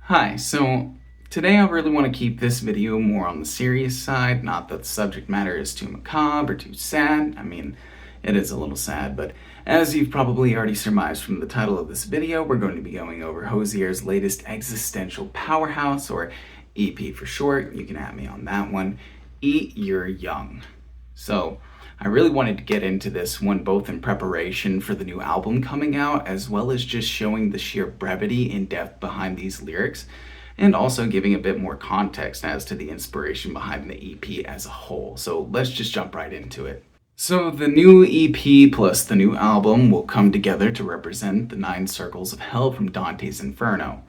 Hi, so today I really want to keep this video more on the serious side, not that the subject matter is too macabre or too sad. I mean, it is a little sad, but as you've probably already surmised from the title of this video, we're going to be going over Hozier's latest existential powerhouse, or EP for short. You can at me on that one. Eat Your Young. So, I really wanted to get into this one both in preparation for the new album coming out, as well as just showing the sheer brevity and depth behind these lyrics, and also giving a bit more context as to the inspiration behind the EP as a whole. So let's just jump right into it. So the new EP plus the new album will come together to represent the 9 circles of hell from Dante's Inferno.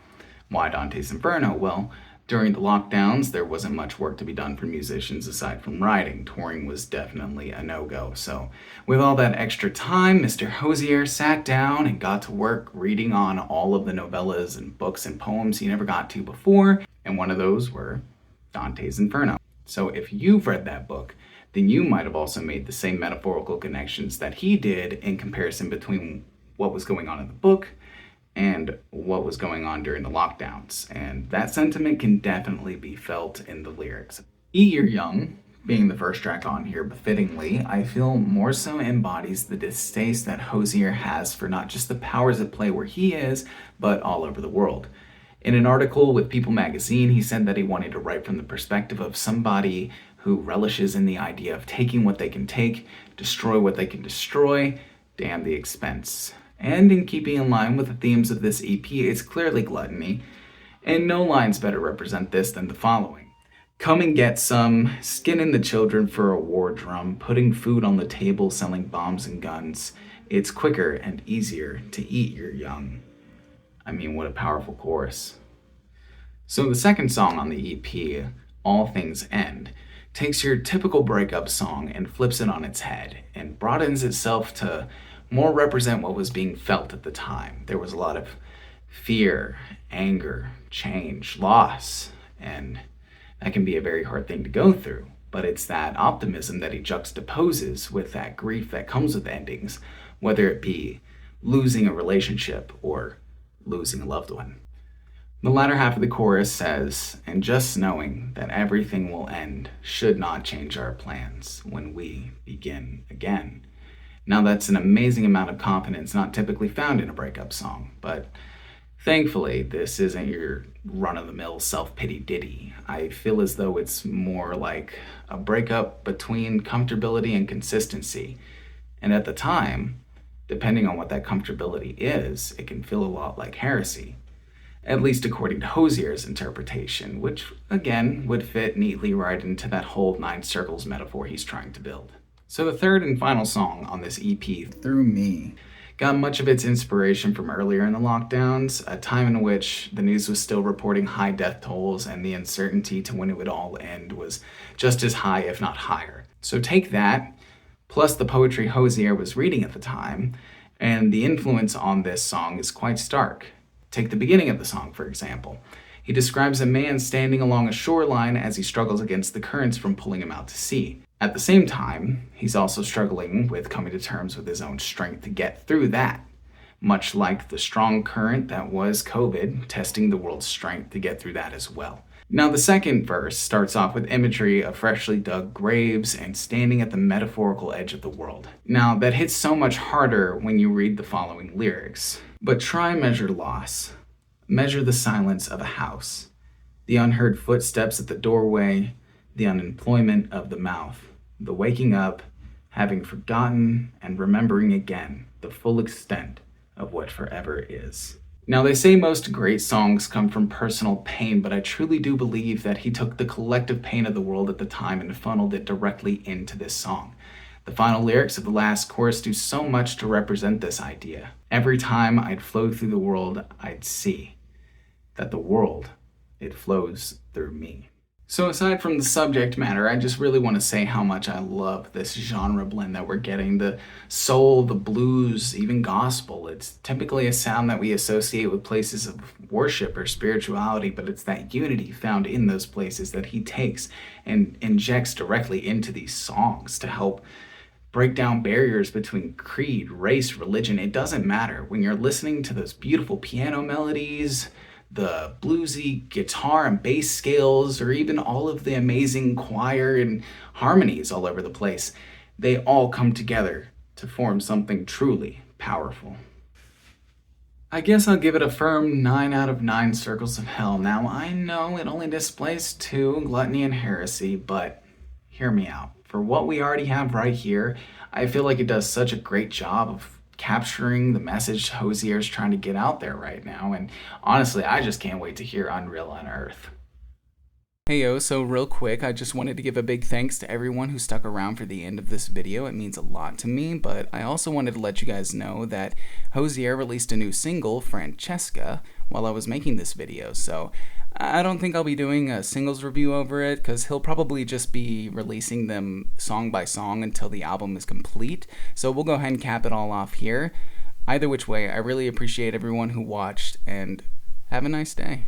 Why Dante's Inferno? Well, during the lockdowns, there wasn't much work to be done for musicians aside from writing. Touring was definitely a no-go. So with all that extra time, Mr. Hozier sat down and got to work reading on all of the novellas and books and poems he never got to before, and one of those were Dante's Inferno. So if you've read that book, then you might have also made the same metaphorical connections that he did in comparison between what was going on in the book and what was going on during the lockdowns. And that sentiment can definitely be felt in the lyrics. Eat Your Young, being the first track on here befittingly, I feel more so embodies the distaste that Hozier has for not just the powers at play where he is, but all over the world. In an article with People magazine, he said that he wanted to write from the perspective of somebody who relishes in the idea of taking what they can take, destroy what they can destroy, damn the expense. And in keeping in line with the themes of this EP, it's clearly gluttony, and no lines better represent this than the following. Come and get some, skinning the children for a war drum, putting food on the table, selling bombs and guns. It's quicker and easier to eat your young. I mean, what a powerful chorus. So the second song on the EP, All Things End, takes your typical breakup song and flips it on its head, and broadens itself to more represent what was being felt at the time. There was a lot of fear, anger, change, loss, and that can be a very hard thing to go through. But it's that optimism that he juxtaposes with that grief that comes with endings, whether it be losing a relationship or losing a loved one. The latter half of the chorus says, and just knowing that everything will end should not change our plans when we begin again. Now that's an amazing amount of confidence not typically found in a breakup song, but thankfully this isn't your run-of-the-mill self-pity ditty. I feel as though it's more like a breakup between comfortability and consistency. And at the time, depending on what that comfortability is, it can feel a lot like heresy. At least according to Hozier's interpretation, which again would fit neatly right into that whole 9 circles metaphor he's trying to build. So the third and final song on this EP, Through Me, got much of its inspiration from earlier in the lockdowns, a time in which the news was still reporting high death tolls and the uncertainty to when it would all end was just as high, if not higher. So take that, plus the poetry Hozier was reading at the time, and the influence on this song is quite stark. Take the beginning of the song, for example. He describes a man standing along a shoreline as he struggles against the currents from pulling him out to sea. At the same time, he's also struggling with coming to terms with his own strength to get through that, much like the strong current that was COVID, testing the world's strength to get through that as well. Now, the second verse starts off with imagery of freshly dug graves and standing at the metaphorical edge of the world. Now, that hits so much harder when you read the following lyrics. But try measure loss. Measure the silence of a house, the unheard footsteps at the doorway, the unemployment of the mouth, the waking up, having forgotten, and remembering again the full extent of what forever is. Now, they say most great songs come from personal pain, but I truly do believe that he took the collective pain of the world at the time and funneled it directly into this song. The final lyrics of the last chorus do so much to represent this idea. Every time I'd flow through the world, I'd see that the world, it flows through me. So aside from the subject matter, I just really want to say how much I love this genre blend that we're getting. The soul, the blues, even gospel. It's typically a sound that we associate with places of worship or spirituality, but it's that unity found in those places that he takes and injects directly into these songs to help break down barriers between creed, race, religion. It doesn't matter. When you're listening to those beautiful piano melodies, the bluesy guitar and bass scales, or even all of the amazing choir and harmonies all over the place, they all come together to form something truly powerful. I guess I'll give it a firm 9 out of 9 circles of hell. Now, I know it only displays 2, gluttony and heresy, but hear me out. For what we already have right here, I feel like it does such a great job of capturing the message Hozier is trying to get out there right now, and honestly, I just can't wait to hear Unreal Unearth. Hey yo, so real quick, I just wanted to give a big thanks to everyone who stuck around for the end of this video. It means a lot to me, but I also wanted to let you guys know that Hozier released a new single, Francesca, while I was making this video, so I don't think I'll be doing a singles review over it, because he'll probably just be releasing them song by song until the album is complete, so we'll go ahead and cap it all off here. Either which way, I really appreciate everyone who watched, and have a nice day.